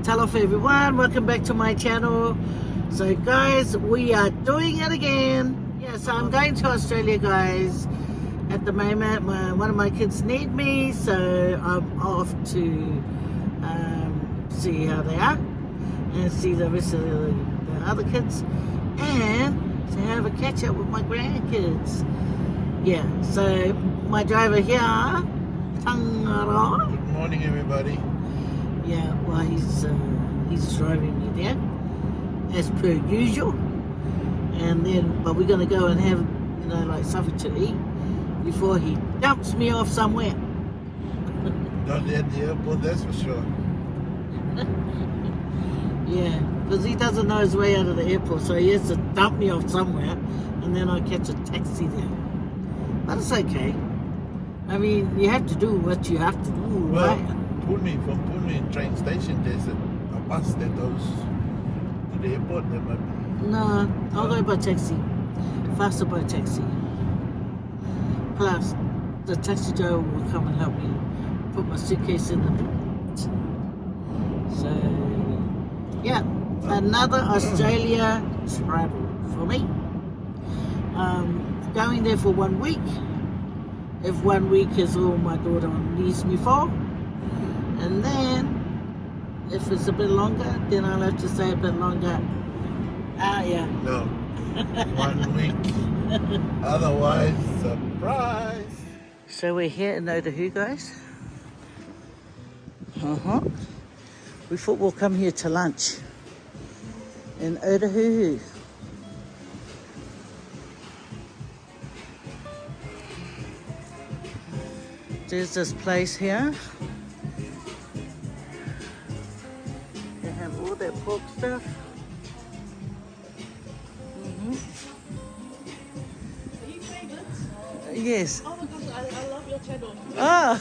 Hello everyone, welcome back to my channel. So guys, we are doing it again. Yeah, so I'm going to Australia, guys. At the moment, one of my kids need me, so I'm off to see how they are and see the rest of the other kids and to have a catch up with my grandkids. Yeah, so my driver here, Tangara. Good morning, everybody. Yeah, well, he's driving me there as per usual, and then but we're gonna go and have like something to eat before he dumps me off somewhere. Not at the airport, that's for sure. Yeah, because he doesn't know his way out of the airport, so he has to dump me off somewhere, and then I catch a taxi there. But it's okay. I mean, you have to do what you have to do, Well, right? from Pune train station, there's a bus that goes to the airport. There might be. No, I'll go by taxi. Faster by taxi. Plus, the taxi driver will come and help me put my suitcase in the boot. So, yeah, another Australia travel for me. Going there for 1 week. If 1 week is all my daughter needs me for. And then, if it's a bit longer, then I'll have to stay a bit longer. Yeah. No. 1 week. Otherwise, surprise. So we're here in Otahuhu, guys. We thought we'll come here to lunch in Otahuhu. There's this place here. They have all that pork stuff. Yes. Oh my gosh, I love your channel. Oh,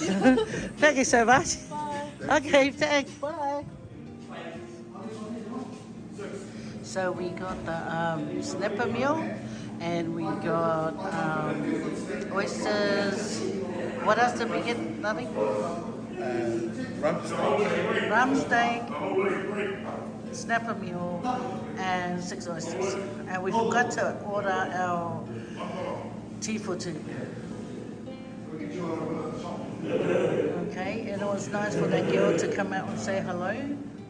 thank you so much. Bye. Okay, thanks. Bye. So we got the snapper meal, and we got oysters. What else did we get? Nothing? Rum steak, snapper meal, and 6 oysters. And we forgot to order our tea for two. Okay, and it was nice for that girl to come out and say hello.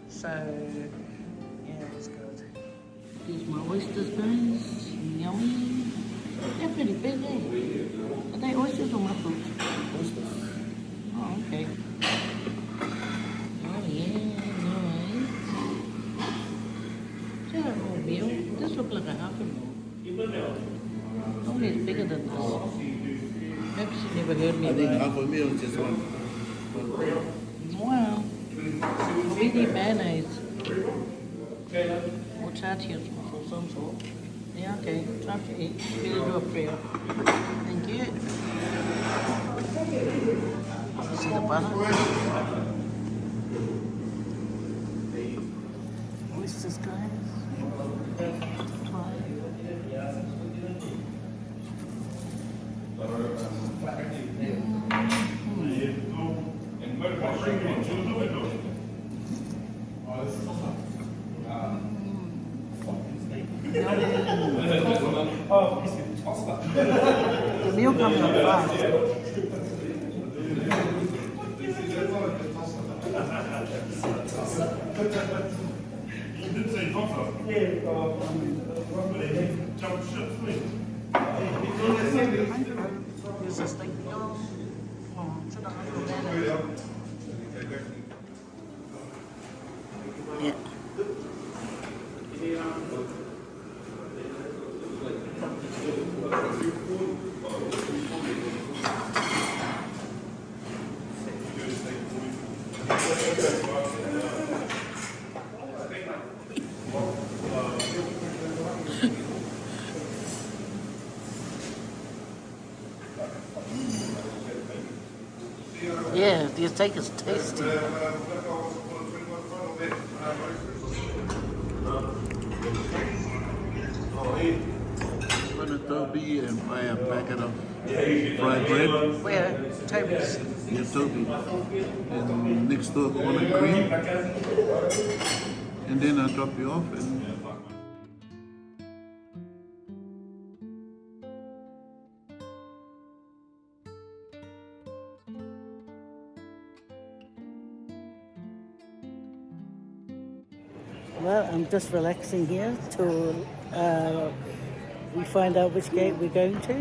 So, yeah, it was good. Here's my oysters, guys. Yummy. They're pretty big, eh? Are they oysters or mussels? Oysters. Oh, okay. Oh, yeah, nice. Is that a whole meal? This looks like a half a meal. Only it's bigger than this. Perhaps you never heard me. I think half a meal is just one. Wow. We need mayonnaise. Or tortillas or some sort. Yeah, okay. Time to eat. Better do a prayer. Thank you. See the butter? Oysters, guys. Try. The meal comes up fast. Here's the steak meal. Yeah. Yeah, the steak is tasty. Toby and buy a packet of fried bread. Where? Toby's. Yeah, Toby. And next door, walnut cream. And then I'll drop you off. And Well, I'm just relaxing here till we find out which gate we're going to.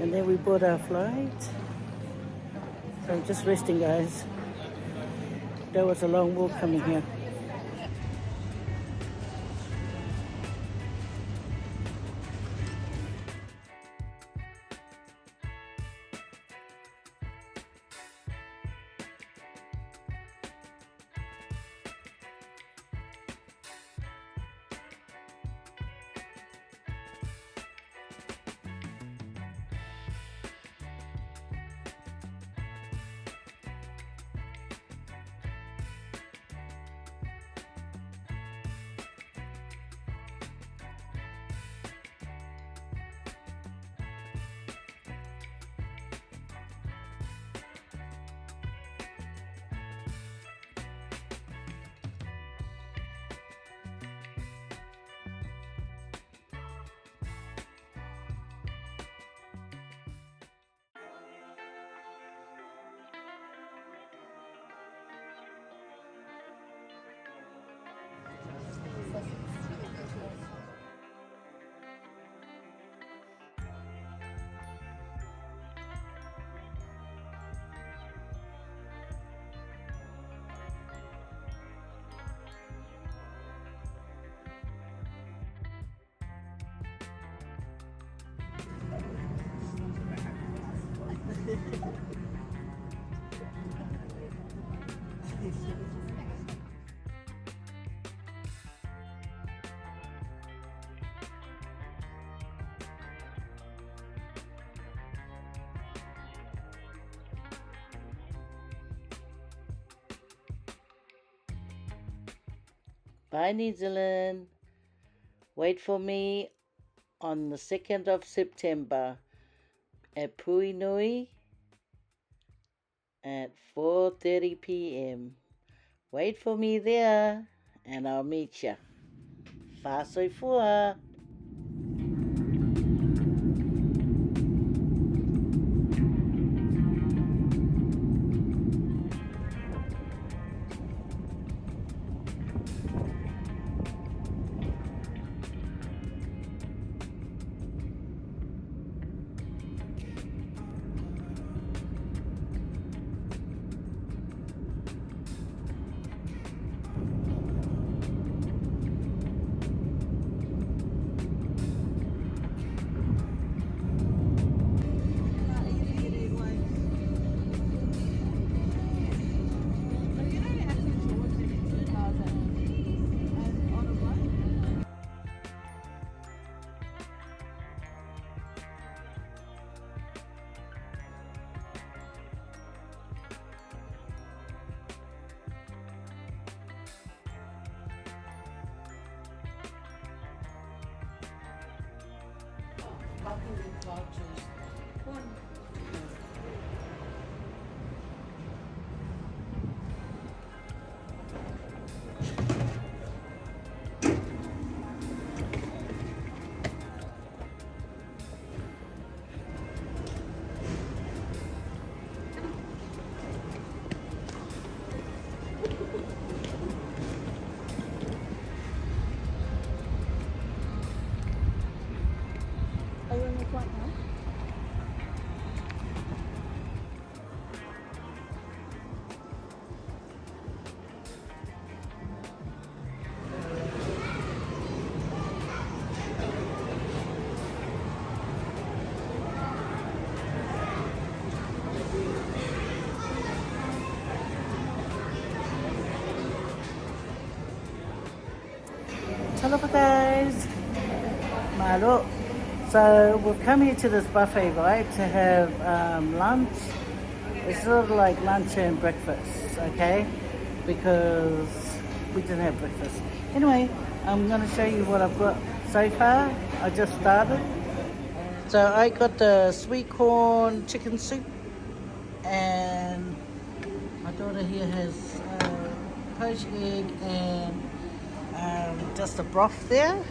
And then we bought our flight. So I'm just resting, guys. That was a long walk coming here. Bye, New Zealand. Wait for me on the 2nd of September at Puinui at 4:30 p.m. Wait for me there and I'll meet ya. Fa soifua. Are you on the flight now? Hello guys. Malo. So we've come here to this buffet, right, to have lunch. It's sort of like lunch and breakfast, okay? Because we didn't have breakfast. Anyway, I'm going to show you what I've got so far. I just started. So I got the sweet corn chicken soup, and my daughter here has poached egg and just a broth there.